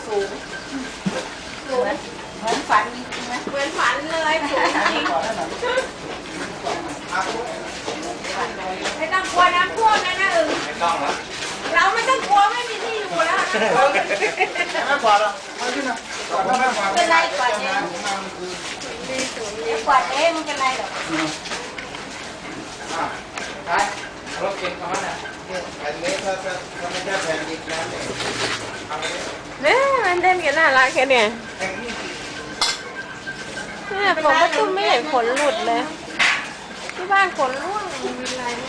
สูงเหมือนฝันจริงไหมเหมือนฝันเลยสูงจริงไม่ต้องกลัวน้ำท่วมนะอึ่งไม่ต้องแล้วเราไม่ต้องกลัวไม่มีที่อยู่แล้วไม่กวาดหรอกไม่ขึ้นนะเป็นไรกวาดเองเดี๋ยวกวาดเองมันเป็นไรหรอกไปรถเก๋งของมันอ่ะอันนี้ถ้าไม่ได้แผ่นดิบแล้วเนี่ยมันเล่นกันน่ารักแค่เนี่ยเนี่ยผมก็ตุ้มไม่เห็นขนหลุดเลยที่บ้านขนร่วงมีอะไรไหม